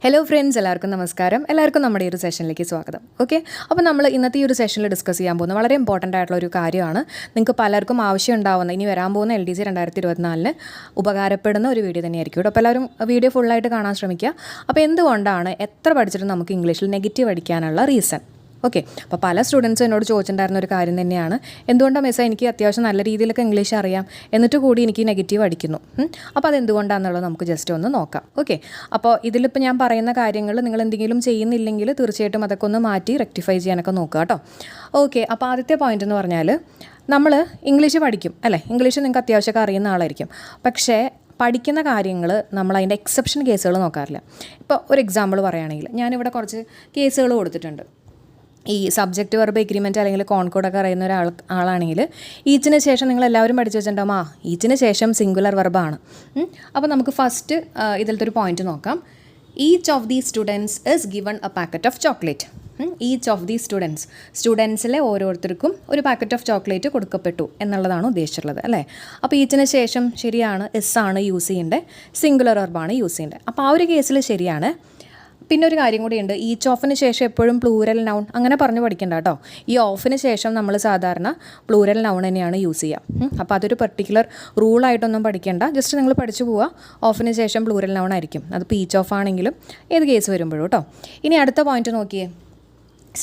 Hello friends, എല്ലാവർക്കും നമസ്കാരം. എല്ലാവർക്കും നമ്മുടെ ഈ ഒരു സെഷനിലേക്ക് സ്വാഗതം. ഓക്കെ, അപ്പോൾ നമ്മൾ ഇന്നത്തെ ഈ ഒരു സെഷനിൽ ഡിസ്കസ് ചെയ്യാൻ പോകുന്ന വളരെ ഇമ്പോർട്ടൻ്റ് ആയിട്ടുള്ള ഒരു കാര്യമാണ്. നിങ്ങൾക്ക് പലർക്കും ആവശ്യം ഉണ്ടാവുന്ന ഇനി വരാൻ പോകുന്ന LDC 2024 ഉപകാരപ്പെടുന്ന ഒരു വീഡിയോ തന്നെയായിരിക്കും കേട്ടോ. അപ്പോൾ എല്ലാവരും വീഡിയോ ഫുള്ളായിട്ട് കാണാൻ ശ്രമിക്കുക. അപ്പോൾ എന്തുകൊണ്ടാണ് എത്ര പഠിച്ചിട്ടും നമുക്ക് ഇംഗ്ലീഷിൽ നെഗറ്റീവ് അടിക്കാനുള്ള റീസൺ? ഓക്കെ, അപ്പോൾ പല സ്റ്റുഡൻസും എന്നോട് ചോദിച്ചിട്ടുണ്ടായിരുന്ന ഒരു കാര്യം തന്നെയാണ്, എന്തുകൊണ്ടാണ് മിസ്സേ എനിക്ക് അത്യാവശ്യം നല്ല രീതിയിലൊക്കെ ഇംഗ്ലീഷ് അറിയാം എന്നിട്ട് കൂടി എനിക്ക് നെഗറ്റീവ് അടിക്കുന്നു. അപ്പോൾ അതെന്തുകൊണ്ടാണെന്നുള്ളത് നമുക്ക് ജസ്റ്റ് ഒന്ന് നോക്കാം. ഓക്കെ, അപ്പോൾ ഇതിലിപ്പോൾ ഞാൻ പറയുന്ന കാര്യങ്ങൾ നിങ്ങൾ എന്തെങ്കിലും ചെയ്യുന്നില്ലെങ്കിൽ തീർച്ചയായിട്ടും അതൊക്കെ ഒന്ന് മാറ്റി റെക്ടിഫൈ ചെയ്യാനൊക്കെ നോക്കുക കേട്ടോ. ഓക്കെ, അപ്പോൾ ആദ്യത്തെ പോയിന്റ് എന്ന് പറഞ്ഞാൽ നമ്മൾ ഇംഗ്ലീഷ് പഠിക്കും അല്ലേ, ഇംഗ്ലീഷ് നിങ്ങൾക്ക് അത്യാവശ്യമൊക്കെ അറിയുന്ന ആളായിരിക്കും. പക്ഷേ പഠിക്കുന്ന കാര്യങ്ങൾ നമ്മൾ അതിൻ്റെ എക്സെപ്ഷൻ കേസുകൾ നോക്കാറില്ല. ഇപ്പോൾ ഒരു എക്സാമ്പിൾ പറയുകയാണെങ്കിൽ ഞാനിവിടെ കുറച്ച് കേസുകൾ കൊടുത്തിട്ടുണ്ട്. ഈ സബ്ജക്റ്റ് വെർബ് എഗ്രിമെൻറ്റ് അല്ലെങ്കിൽ കോൺകോഡൊക്കെ അറിയുന്ന ആളാണെങ്കിൽ ഈച്ചിന് ശേഷം നിങ്ങൾ എല്ലാവരും പഠിച്ചു വെച്ചിട്ടുണ്ടാകും, ഈച്ചിന് ശേഷം സിംഗുലർ വെർബാണ്. അപ്പോൾ നമുക്ക് ഫസ്റ്റ് ഇതിലത്തെ ഒരു പോയിന്റ് നോക്കാം. Each of the students is given a packet of chocolate. Each of the സ്റ്റുഡൻസിലെ ഓരോരുത്തർക്കും ഒരു പാക്കറ്റ് ഓഫ് ചോക്ലേറ്റ് കൊടുക്കപ്പെട്ടു എന്നുള്ളതാണ് ഉദ്ദേശിച്ചിട്ടുള്ളത് അല്ലേ. അപ്പോൾ ഈച്ചിന് ശേഷം ശരിയാണ്, എസ് ആണ് യൂസ് ചെയ്യേണ്ടത്, സിംഗുലർ വെർബാണ് യൂസ് ചെയ്യേണ്ടത്. അപ്പോൾ ആ ഒരു കേസിൽ ശരിയാണ്. പിന്നെ ഒരു കാര്യം കൂടിയുണ്ട്, ഈച്ച് ഓഫിന് ശേഷം എപ്പോഴും പ്ലൂരൽ നൗൺ അങ്ങനെ പറഞ്ഞ് പഠിക്കണ്ട കേട്ടോ. ഈ ഓഫിന് ശേഷം നമ്മൾ സാധാരണ പ്ലൂരൽ നൗൺ തന്നെയാണ് യൂസ് ചെയ്യുക. അപ്പോൾ അതൊരു പെർട്ടിക്കുലർ റൂളായിട്ടൊന്നും പഠിക്കേണ്ട, ജസ്റ്റ് നിങ്ങൾ പഠിച്ചു പോവുക. ഓഫിന് ശേഷം പ്ലൂരൽ നൗൺ ആയിരിക്കും, അതിപ്പോൾ ഈച്ച് ഓഫ് ആണെങ്കിലും ഏത് കേസ് വരുമ്പോഴും കേട്ടോ. ഇനി അടുത്ത പോയിന്റ് നോക്കിയേ,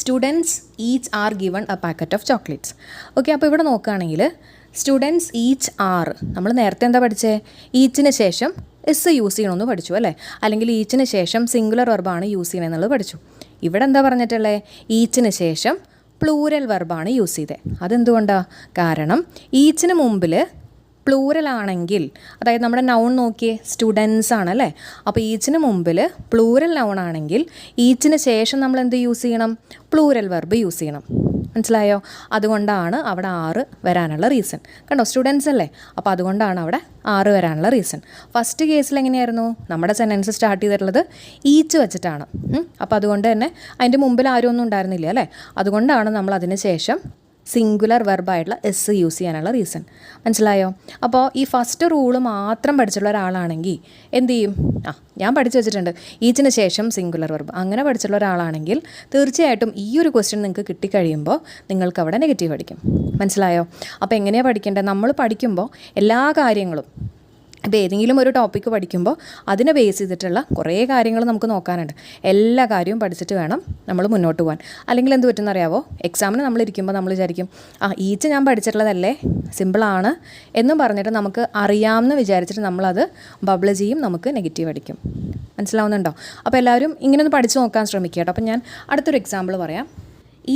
students each are given a packet of chocolates. Okay, അപ്പോൾ ഇവിടെ നോക്കുകയാണെങ്കിൽ സ്റ്റുഡൻസ് ഈച്ച് ആർ, നമ്മൾ നേരത്തെ എന്താ പഠിച്ചേ, ഈച്ചിന് ശേഷം എസ് യൂസ് ചെയ്യണമെന്ന് പഠിച്ചു അല്ലേ, അല്ലെങ്കിൽ ഈച്ചിന് ശേഷം സിംഗുലർ വെർബാണ് യൂസ് ചെയ്യണമെന്നുള്ളത് പഠിച്ചു. ഇവിടെ എന്താ പറഞ്ഞിട്ടുള്ളത്, ഈച്ചിന് ശേഷം പ്ലൂരൽ വെർബാണ് യൂസ് ചെയ്തത്. അതെന്തുകൊണ്ടാണ്? കാരണം ഈച്ചിന് മുമ്പിൽ പ്ലൂരൽ ആണെങ്കിൽ, അതായത് നമ്മുടെ നൗൺ നോക്കിയേ സ്റ്റുഡൻസ് ആണല്ലേ, അപ്പോൾ ഈച്ചിന് മുമ്പിൽ പ്ലൂരൽ നൗൺ ആണെങ്കിൽ ഈച്ചിന് ശേഷം നമ്മൾ എന്ത് യൂസ് ചെയ്യണം, പ്ലൂരൽ വെർബ് യൂസ് ചെയ്യണം. മനസ്സിലായോ? അതുകൊണ്ടാണ് അവിടെ 6 വരാനുള്ള റീസൺ. കണ്ടോ, സ്റ്റുഡൻസ് അല്ലേ, അപ്പോൾ അതുകൊണ്ടാണ് അവിടെ 6 വരാനുള്ള റീസൺ. ഫസ്റ്റ് കേസിൽ എങ്ങനെയായിരുന്നു, നമ്മുടെ സെൻറ്റൻസ് സ്റ്റാർട്ട് ചെയ്തിട്ടുള്ളത് ഈച്ച് വെച്ചിട്ടാണ്. അപ്പോൾ അതുകൊണ്ട് തന്നെ അതിൻ്റെ മുമ്പിൽ ആരും ഒന്നും ഉണ്ടായിരുന്നില്ല അല്ലേ, അതുകൊണ്ടാണ് നമ്മൾ അതിന് ശേഷം സിംഗുലർ വെർബായിട്ടുള്ള എസ് യൂസ് ചെയ്യാനുള്ള റീസൺ. മനസ്സിലായോ? അപ്പോൾ ഈ ഫസ്റ്റ് റൂള് മാത്രം പഠിച്ചുള്ള ഒരാളാണെങ്കിൽ എന്ത് ചെയ്യും, ഞാൻ പഠിച്ചു വെച്ചിട്ടുണ്ട് ഈച്ചിന് ശേഷം സിംഗുലർ വെർബ്, അങ്ങനെ പഠിച്ചുള്ള ഒരാളാണെങ്കിൽ തീർച്ചയായിട്ടും ഈ ഒരു ക്വസ്റ്റ്യൻ നിങ്ങൾക്ക് കിട്ടിക്കഴിയുമ്പോൾ നിങ്ങൾക്ക് അവിടെ നെഗറ്റീവ് അടിക്കും. മനസ്സിലായോ? അപ്പോൾ എങ്ങനെയാണ് പഠിക്കേണ്ടത്, നമ്മൾ പഠിക്കുമ്പോൾ എല്ലാ കാര്യങ്ങളും, ഇപ്പോൾ ഏതെങ്കിലും ഒരു ടോപ്പിക്ക് പഠിക്കുമ്പോൾ അതിനെ ബേസ് ചെയ്തിട്ടുള്ള കുറേ കാര്യങ്ങൾ നമുക്ക് നോക്കാനുണ്ട്. എല്ലാ കാര്യവും പഠിച്ചിട്ട് വേണം നമ്മൾ മുന്നോട്ട് പോകാൻ. അല്ലെങ്കിൽ എന്ത് പറ്റുമെന്ന് അറിയാവോ, എക്സാമിന് നമ്മളിരിക്കുമ്പോൾ നമ്മൾ വിചാരിക്കും ഈച്ച് ഞാൻ പഠിച്ചിട്ടുള്ളതല്ലേ, സിമ്പിളാണ് എന്നും പറഞ്ഞിട്ട് നമുക്ക് അറിയാമെന്ന് വിചാരിച്ചിട്ട് നമ്മളത് ബബിൾ ചെയ്യും, നമുക്ക് നെഗറ്റീവ് അടിക്കും. മനസ്സിലാവുന്നുണ്ടോ? അപ്പോൾ എല്ലാവരും ഇങ്ങനെ ഒന്ന് പഠിച്ച് നോക്കാൻ ശ്രമിക്കുക കേട്ടോ. അപ്പോൾ ഞാൻ അടുത്തൊരു എക്സാമ്പിൾ പറയാം.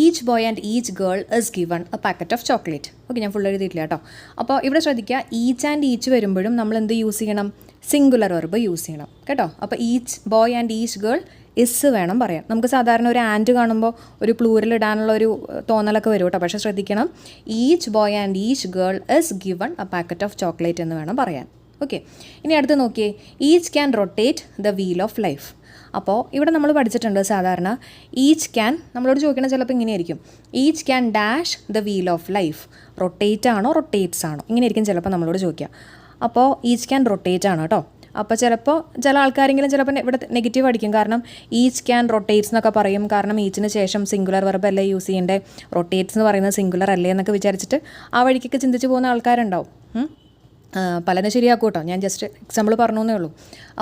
Each boy and each girl is given a packet of chocolate. Okay, ഞാൻ ഫുൾ എഴുതിയിട്ടില്ല കേട്ടോ. അപ്പോൾ ഇവിടെ ശ്രദ്ധിക്കുക, ഈച്ച് ആൻഡ് ഈച്ച് വരുമ്പോഴും നമ്മൾ എന്ത് യൂസ് ചെയ്യണം, സിംഗുലർ വെർബ് യൂസ് ചെയ്യണം കേട്ടോ. അപ്പോൾ each boy and each girl is വേണം പറയാൻ. നമുക്ക് സാധാരണ ഒരു ആൻഡ് കാണുമ്പോൾ ഒരു പ്ലൂരൽ ഇടാനുള്ള ഒരു തോന്നലൊക്കെ വരും കേട്ടോ. പക്ഷേ ശ്രദ്ധിക്കണം, each boy and each girl is given a packet of chocolate എന്ന് വേണം പറയാൻ. ഓക്കെ, ഇനി അടുത്ത് നോക്കിയേ, each can rotate the wheel of life. അപ്പോൾ ഇവിടെ നമ്മൾ പഠിച്ചിട്ടുണ്ട് സാധാരണ ഈച്ച് ക്യാൻ നമ്മളോട് ചോദിക്കണത് ചിലപ്പോൾ ഇങ്ങനെയായിരിക്കും, each can dash the wheel of life. Rotate ആണോ റൊട്ടേറ്റ്സ് ആണോ, ഇങ്ങനെയായിരിക്കും ചിലപ്പോൾ നമ്മളോട് ചോദിക്കുക. അപ്പോൾ ഈച്ച് ക്യാൻ റൊട്ടേറ്റ് ആണ് കേട്ടോ. അപ്പോൾ ചിലപ്പോൾ ചില ആൾക്കാരെങ്കിലും ചിലപ്പോൾ ഇവിടെ നെഗറ്റീവ് അടിക്കും, കാരണം ഈച്ച് ക്യാൻ റൊട്ടേറ്റ്സ് എന്നൊക്കെ പറയും, കാരണം ഈച്ചിന് ശേഷം സിംഗുലർ വെർബ് അല്ലേ യൂസ് ചെയ്യേണ്ടത്, റൊട്ടേറ്റ്സ് എന്ന് പറയുന്നത് സിംഗുലർ അല്ലേ എന്നൊക്കെ വിചാരിച്ചിട്ട് ആ വഴിക്കൊക്കെ ചിന്തിച്ച് പോകുന്ന ആൾക്കാരുണ്ടാവും. പലരും ശരിയാക്കും കേട്ടോ, ഞാൻ ജസ്റ്റ് എക്സാമ്പിൾ പറഞ്ഞു എന്നേ ഉള്ളൂ.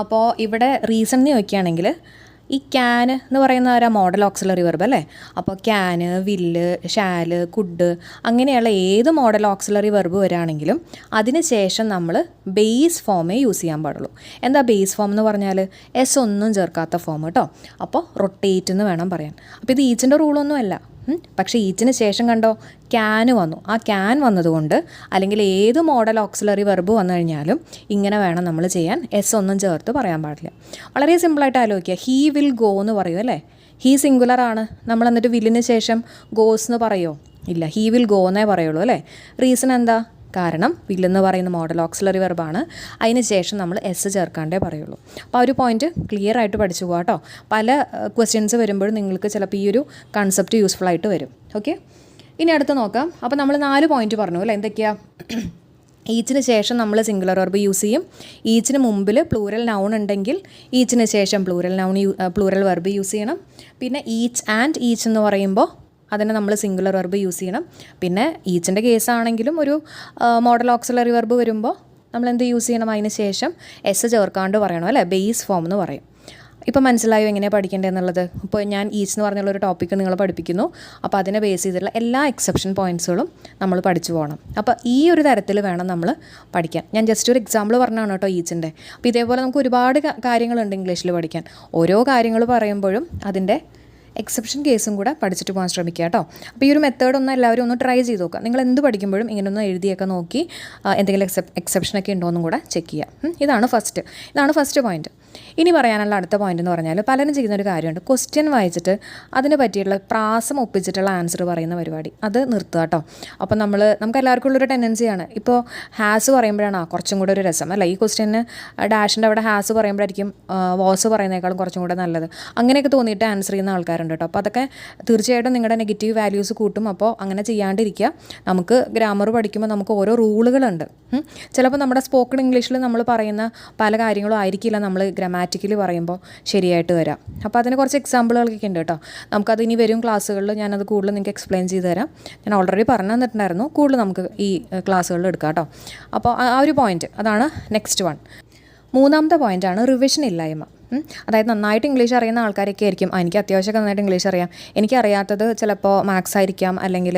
അപ്പോൾ ഇവിടെ റീസൺ എന്ന് ചോദിക്കുകയാണെങ്കിൽ ഈ ക്യാൻ എന്ന് പറയുന്ന ഒരു മോഡൽ ഓക്സിലറി വെർബ് അല്ലേ, അപ്പോൾ ക്യാന്, വില്ല്, ഷാല്, കുഡ് അങ്ങനെയുള്ള ഏത് മോഡൽ ഓക്സിലറി വെർബ് വരികയാണെങ്കിലും അതിന് ശേഷം നമ്മൾ ബേസ് ഫോമേ യൂസ് ചെയ്യാൻ പാടുള്ളൂ. എന്താ ബേസ് ഫോം എന്ന് പറഞ്ഞാൽ എസ് ഒന്നും ചേർക്കാത്ത ഫോം കേട്ടോ. അപ്പോൾ റൊട്ടേറ്റ് എന്ന് വേണം പറയാൻ. അപ്പോൾ ഇത് ഈച്ചിൻ്റെ റൂളൊന്നും അല്ല, പക്ഷേ ഈച്ചിന് ശേഷം കണ്ടോ ക്യാന് വന്നു. ആ ക്യാൻ വന്നതുകൊണ്ട് അല്ലെങ്കിൽ ഏത് മോഡൽ ഓക്സിലറി വെർബ് വന്നു കഴിഞ്ഞാലും ഇങ്ങനെ വേണം നമ്മൾ ചെയ്യാൻ, എസ് ഒന്നും ചേർത്ത് പറയാൻ പാടില്ല. വളരെ സിമ്പിളായിട്ട് ആലോചിക്കുക, ഹീ വിൽ ഗോ എന്ന് പറയും അല്ലേ, ഹീ സിംഗുലർ ആണ്, നമ്മൾ എന്നിട്ട് വില്ലിന് ശേഷം ഗോസ് എന്ന് പറയുമോ? ഇല്ല, ഹീ വിൽ ഗോ എന്നേ പറയുള്ളൂ അല്ലേ. റീസൺ എന്താ? കാരണം വില്ലെന്ന് പറയുന്ന മോഡൽ ഓക്സിലറി വെർബാണ്, അതിന് ശേഷം നമ്മൾ എസ് ചേർക്കാണ്ടേ പറയുള്ളൂ. അപ്പോൾ ആ ഒരു പോയിന്റ് ക്ലിയർ ആയിട്ട് പഠിച്ചു പോകാം കേട്ടോ. പല ക്വസ്റ്റ്യൻസ് വരുമ്പോഴും നിങ്ങൾക്ക് ചിലപ്പോൾ ഈ ഒരു കൺസെപ്റ്റ് യൂസ്ഫുൾ ആയിട്ട് വരും. ഓക്കെ, ഇനി അടുത്ത് നോക്കാം. അപ്പോൾ നമ്മൾ 4 പോയിന്റ് പറഞ്ഞു അല്ലേ, എന്തൊക്കെയാണ്? ഈച്ചിന് ശേഷം നമ്മൾ സിംഗുലർ വെർബ് യൂസ് ചെയ്യും. ഈച്ചിന് മുമ്പിൽ പ്ലൂറൽ നൗൺ ഉണ്ടെങ്കിൽ ഈച്ചിന് ശേഷം പ്ലൂറൽ വെർബ് യൂസ് ചെയ്യണം. പിന്നെ ഈച്ച് ആൻഡ് ഈച്ച് എന്ന് പറയുമ്പോൾ അതിന് നമ്മൾ സിംഗുലർ വെർബ് യൂസ് ചെയ്യണം. പിന്നെ ഈച്ചിൻ്റെ കേസാണെങ്കിലും ഒരു മോഡൽ ഓക്സിലറി വെർബ് വരുമ്പോൾ നമ്മൾ എന്ത് യൂസ് ചെയ്യണം, അതിന് ശേഷം എസ് ചേർക്കാണ്ട് പറയണം അല്ലേ, ബേസ് ഫോം എന്ന് പറയും. ഇപ്പോൾ മനസ്സിലായോ എങ്ങനെയാണ് പഠിക്കേണ്ടതെന്നുള്ളത്? ഇപ്പോൾ ഞാൻ ഈച്ച് എന്ന് പറഞ്ഞുള്ള ഒരു ടോപ്പിക്ക് നിങ്ങൾ പഠിപ്പിക്കുന്നു. അപ്പോൾ അതിനെ ബേസ് ചെയ്തിട്ടുള്ള എല്ലാ എക്സെപ്ഷൻ പോയിൻറ്റ്സുകളും നമ്മൾ പഠിച്ചു പോകണം. അപ്പോൾ ഈ ഒരു തരത്തിൽ വേണം നമ്മൾ പഠിക്കാൻ. ഞാൻ ജസ്റ്റ് ഒരു എക്സാമ്പിൾ പറഞ്ഞാണ് കേട്ടോ ഈച്ചിൻ്റെ. അപ്പോൾ ഇതേപോലെ നമുക്ക് ഒരുപാട് കാര്യങ്ങളുണ്ട് ഇംഗ്ലീഷിൽ പഠിക്കാൻ. ഓരോ കാര്യങ്ങൾ പറയുമ്പോഴും അതിൻ്റെ എക്സെപ്ഷൻ കേസും കൂടെ പഠിച്ചിട്ട് പോകാൻ ശ്രമിക്കുക കേട്ടോ. അപ്പോൾ ഈ ഒരു മെത്തേഡ് ഒന്ന് എല്ലാവരും ഒന്ന് ട്രൈ ചെയ്ത് നോക്കുക. നിങ്ങൾ എന്ത് പഠിക്കുമ്പോഴും ഇങ്ങനെ ഒന്ന് എഴുതിയൊക്കെ നോക്കി എന്തെങ്കിലും എക്സെപ്ഷനൊക്കെ ഉണ്ടോ എന്നും കൂടെ ചെക്ക് ചെയ്യുക. ഇതാണ് ഫസ്റ്റ് പോയിൻറ്റ്. ഇനി പറയാനുള്ള അടുത്ത പോയിന്റ് എന്ന് പറഞ്ഞാൽ പലരും ചെയ്യുന്നൊരു കാര്യമുണ്ട്, ക്വസ്റ്റ്യൻ വായിച്ചിട്ട് അതിനെ പറ്റിയിട്ടുള്ള പ്രാസം ഒപ്പിച്ചിട്ടുള്ള ആൻസർ പറയുന്ന പരിപാടി. അത് നിർത്തുക കേട്ടോ. അപ്പോൾ നമുക്ക് എല്ലാവർക്കും ഉള്ളൊരു ടെൻഡൻസിയാണ്, ഇപ്പോൾ ഹാസ് പറയുമ്പോഴാണ് കുറച്ചും കൂടെ ഒരു രസം അല്ല, ഈ ക്വസ്റ്റ്യന് ഡാഷിൻ്റെ അവിടെ ഹാസ് പറയുമ്പോഴായിരിക്കും വാസ് പറയുന്നതിനേക്കാളും കുറച്ചും കൂടെ നല്ലത്. അങ്ങനെയൊക്കെ തോന്നിയിട്ട് ആൻസർ ചെയ്യുന്ന ആൾക്കാരുണ്ട് കേട്ടോ. അപ്പോൾ അതൊക്കെ തീർച്ചയായിട്ടും നിങ്ങളുടെ നെഗറ്റീവ് വാല്യൂസ് കൂട്ടും. അപ്പോൾ അങ്ങനെ ചെയ്യാണ്ടിരിക്കുക. നമുക്ക് ഗ്രാമർ പഠിക്കുമ്പോൾ നമുക്ക് ഓരോ റൂളുകളുണ്ട്. ചിലപ്പോൾ നമ്മുടെ സ്പോക്കൺ ഇംഗ്ലീഷിൽ നമ്മൾ പറയുന്ന പല കാര്യങ്ങളും ആയിരിക്കില്ല നമ്മൾ ഗ്രാമാറ്റിക്കലി പറയുമ്പോൾ ശരിയായിട്ട് വരാം. അപ്പോൾ അതിന് കുറച്ച് എക്സാമ്പിളുകളൊക്കെ ഉണ്ട് കേട്ടോ. നമുക്കത് ഇനി വരും ക്ലാസ്സുകളിൽ ഞാനത് കൂടുതൽ നിങ്ങൾക്ക് എക്സ്പ്ലെയിൻ ചെയ്ത് തരാം. ഞാൻ ഓൾറെഡി പറഞ്ഞു തന്നിട്ടുണ്ടായിരുന്നു, കൂടുതൽ നമുക്ക് ഈ ക്ലാസ്സുകളിൽ എടുക്കാം കേട്ടോ. അപ്പോൾ ആ ഒരു പോയിൻറ്റ് അതാണ് നെക്സ്റ്റ് വൺ. മൂന്നാമത്തെ പോയിൻ്റാണ് റിവിഷൻ ഇല്ലായ്മ. അതായത് നന്നായിട്ട് ഇംഗ്ലീഷ് അറിയുന്ന ആൾക്കാരൊക്കെ ആയിരിക്കും എനിക്ക് അത്യാവശ്യമൊക്കെ നന്നായിട്ട് ഇംഗ്ലീഷ് അറിയാം, എനിക്കറിയാത്തത് ചിലപ്പോൾ മാത്സ് ആയിരിക്കാം അല്ലെങ്കിൽ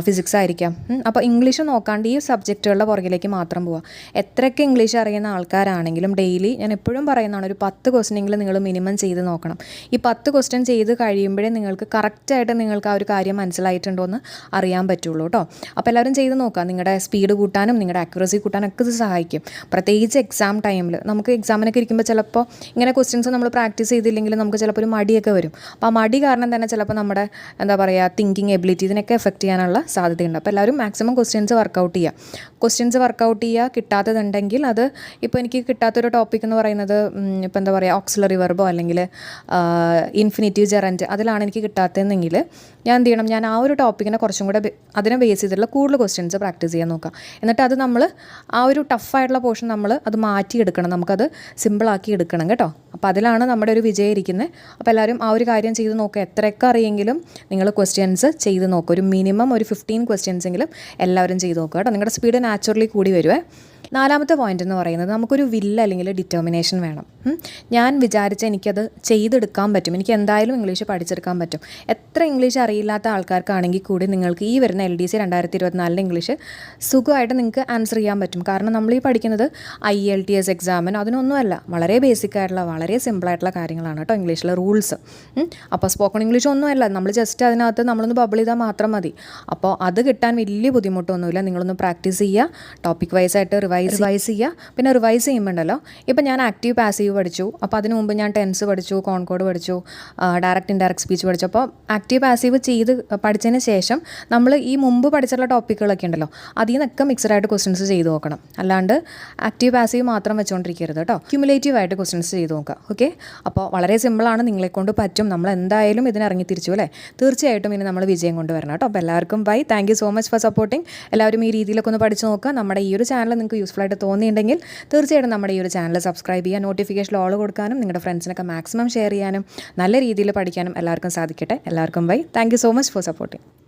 ഫിസിക്സ് ആയിരിക്കാം. അപ്പോൾ ഇംഗ്ലീഷ് നോക്കാണ്ട് ഈ സബ്ജക്റ്റുകളുടെ പുറകിലേക്ക് മാത്രം പോവുക. എത്രയൊക്കെ ഇംഗ്ലീഷ് അറിയുന്ന ആൾക്കാരാണെങ്കിലും ഡെയിലി ഞാൻ എപ്പോഴും പറയുന്നതാണ്, ഒരു 10 ക്വസ്റ്റ്യനെങ്കിലും നിങ്ങൾ മിനിമം ചെയ്ത് നോക്കണം. ഈ 10 ക്വസ്റ്റ്യൻ ചെയ്ത് കഴിയുമ്പോഴേ നിങ്ങൾക്ക് കറക്റ്റായിട്ട് നിങ്ങൾക്ക് ആ ഒരു കാര്യം മനസ്സിലായിട്ടുണ്ടോ എന്ന് അറിയാൻ പറ്റുള്ളൂ കേട്ടോ. അപ്പോൾ എല്ലാവരും ചെയ്ത് നോക്കുക. നിങ്ങളുടെ സ്പീഡ് കൂട്ടാനും നിങ്ങളുടെ ആക്യുറസി കൂട്ടാനൊക്കെ ഇത് സഹായിക്കും. പ്രത്യേകിച്ച് എക്സാം ടൈമിൽ നമുക്ക് എക്സാമിനൊക്കെ ഇരിക്കുമ്പോൾ ചിലപ്പോൾ ഇങ്ങനെ ക്വസ്റ്റ്യൻസ് നമ്മൾ പ്രാക്ടീസ് ചെയ്തില്ലെങ്കിൽ നമുക്ക് ചിലപ്പോൾ ഒരു മടിയൊക്കെ വരും. അപ്പോൾ ആ മടി കാരണം തന്നെ ചിലപ്പോൾ നമ്മുടെ എന്താ പറയുക തിങ്കിങ് എബിലിറ്റി ഇതിനൊക്കെ എഫക്റ്റ് ചെയ്യാനുള്ള സാധ്യതയുണ്ട്. അപ്പോൾ എല്ലാവരും മാക്സിമം ക്വസ്റ്റ്യൻസ് വർക്കൗട്ട് ചെയ്യുക. കിട്ടാത്തതുണ്ടെങ്കിൽ അത് ഇപ്പോൾ എനിക്ക് കിട്ടാത്തൊരു ടോപ്പിക് എന്ന് പറയുന്നത് ഇപ്പോൾ എന്താ പറയുക ഓക്സിലറി വെർബോ അല്ലെങ്കിൽ ഇൻഫിനിറ്റീവ് ജെറൻറ്റ് അതിലാണ് എനിക്ക് കിട്ടാത്തതെങ്കിൽ ഞാൻ എന്ത് ചെയ്യണം, ഞാൻ ആ ഒരു ടോപ്പിക്കിനെ കുറച്ചും കൂടെ അതിനെ ബേസ് ചെയ്തിട്ടുള്ള കൂടുതൽ ക്വസ്റ്റ്യൻസ് പ്രാക്ടീസ് ചെയ്യാൻ നോക്കാം. എന്നിട്ട് അത് നമ്മൾ ആ ഒരു ടഫായിട്ടുള്ള പോർഷൻ നമ്മൾ അത് മാറ്റിയെടുക്കണം, നമുക്കത് സിമ്പിളാക്കി എടുക്കണം കേട്ടോ. അപ്പോൾ അതിലാണ് നമ്മുടെ ഒരു വിജയം ഇരിക്കുന്നത്. അപ്പോൾ എല്ലാവരും ആ ഒരു കാര്യം ചെയ്ത് നോക്കുക. എത്രയൊക്കെ അറിയെങ്കിലും നിങ്ങൾ ക്വസ്റ്റ്യൻസ് ചെയ്ത് നോക്കുക. ഒരു മിനിമം ഒരു 15 ക്വസ്റ്റ്യൻസ് എങ്കിലും എല്ലാവരും ചെയ്ത് നോക്കുക കേട്ടോ. നിങ്ങളുടെ സ്പീഡ് നാച്ചുറലി കൂടി വരുവേ. നാലാമത്തെ പോയിന്റ് എന്ന് പറയുന്നത് നമുക്കൊരു വില്ല് അല്ലെങ്കിൽ ഡിറ്റർമിനേഷൻ വേണം. ഞാൻ വിചാരിച്ച എനിക്കത് ചെയ്തെടുക്കാൻ പറ്റും, എനിക്ക് എന്തായാലും ഇംഗ്ലീഷ് പഠിച്ചെടുക്കാൻ പറ്റും. എത്ര ഇംഗ്ലീഷ് അറിയില്ലാത്ത ആൾക്കാർക്കാണെങ്കിൽ കൂടി നിങ്ങൾക്ക് ഈ വരുന്ന LDC 2024 ഇംഗ്ലീഷ് സുഖമായിട്ട് നിങ്ങൾക്ക് ആൻസർ ചെയ്യാൻ പറ്റും. കാരണം നമ്മൾ ഈ പഠിക്കുന്നത് IELTS എക്സാമിന് അതിനൊന്നുമല്ല, വളരെ ബേസിക് ആയിട്ടുള്ള വളരെ സിമ്പിളായിട്ടുള്ള കാര്യങ്ങളാണ് കേട്ടോ ഇംഗ്ലീഷിലെ റൂൾസ്. അപ്പോൾ സ്പോക്കൺ ഇംഗ്ലീഷ് ഒന്നുമല്ല, നമ്മൾ ജസ്റ്റ് അതിനകത്ത് നമ്മളൊന്ന് ബബിൾ ചെയ്താൽ മാത്രം മതി. അപ്പോൾ അത് കിട്ടാൻ വലിയ ബുദ്ധിമുട്ടൊന്നുമില്ല. നിങ്ങളൊന്ന് പ്രാക്ടീസ് ചെയ്യുക, ടോപ്പിക് വൈസായിട്ട് റിവൈസ് ചെയ്യുക. പിന്നെ റിവൈസ് ചെയ്യുമ്പോണ്ടല്ലോ, ഇപ്പോൾ ഞാൻ ആക്റ്റീവ് പാസീവ് പഠിച്ചു, അപ്പോൾ അതിന് മുമ്പ് ഞാൻ ടെൻസ് പഠിച്ചു, കോൺകോഡ് പഠിച്ചു, ഡയറക്റ്റ് ഇൻഡയറക്റ്റ് സ്പീച്ച് പഠിച്ചു. അപ്പോൾ ആക്റ്റീവ് പാസീവ് ചെയ്ത് പഠിച്ചതിന് ശേഷം നമ്മൾ ഈ മുമ്പ് പഠിച്ചിട്ടുള്ള ടോപ്പിക്കുകളൊക്കെ ഉണ്ടല്ലോ അതിൽ നിന്നൊക്കെ മിക്സഡായിട്ട് ക്വസ്റ്റ്യൻസ് ചെയ്ത് നോക്കണം. അല്ലാണ്ട് ആക്റ്റീവ് പാസീവ് മാത്രം വെച്ചുകൊണ്ടിരിക്കരുത് കേട്ടോ. ക്യുമുലേറ്റീവ് ആയിട്ട് ക്വസ്റ്റ്യൻസ് ചെയ്ത് നോക്കുക. ഓക്കെ, അപ്പോൾ വളരെ സിമ്പിളാണ്, നിങ്ങളെക്കൊണ്ട് പറ്റും. നമ്മൾ എന്തായാലും ഇതിനിറങ്ങി തിരിച്ചു അല്ലേ, തീർച്ചയായിട്ടും ഇനി നമ്മൾ വിജയം കൊണ്ടുവരണം കേട്ടോ. അപ്പോൾ എല്ലാവർക്കും bye, thank you so much for supporting. എല്ലാവരും ഈ രീതിയിലൊക്കെ ഒന്ന് പഠിച്ച് നോക്കുക. നമ്മുടെ ഈ ഒരു ചാനൽ നിങ്ങൾക്ക് യൂസ്ഫുൾ ആയിട്ട് തോന്നിയിട്ടുണ്ടെങ്കിൽ തീർച്ചയായിട്ടും നമ്മുടെ ഈ ഒരു ചാനൽ സബ്സ്ക്രൈബ് ചെയ്യുക, നോട്ടിഫിക്കേഷൻ ഓൾ കൊടുക്കാനും നിങ്ങളുടെ ഫ്രണ്ട്സിനൊക്കെ മാക്സിമം ഷെയർ ചെയ്യാനും നല്ല രീതിയിൽ പഠിക്കാനും എല്ലാവർക്കും സാധിക്കട്ടെ. എല്ലാവർക്കും bye, thank you so much for supporting.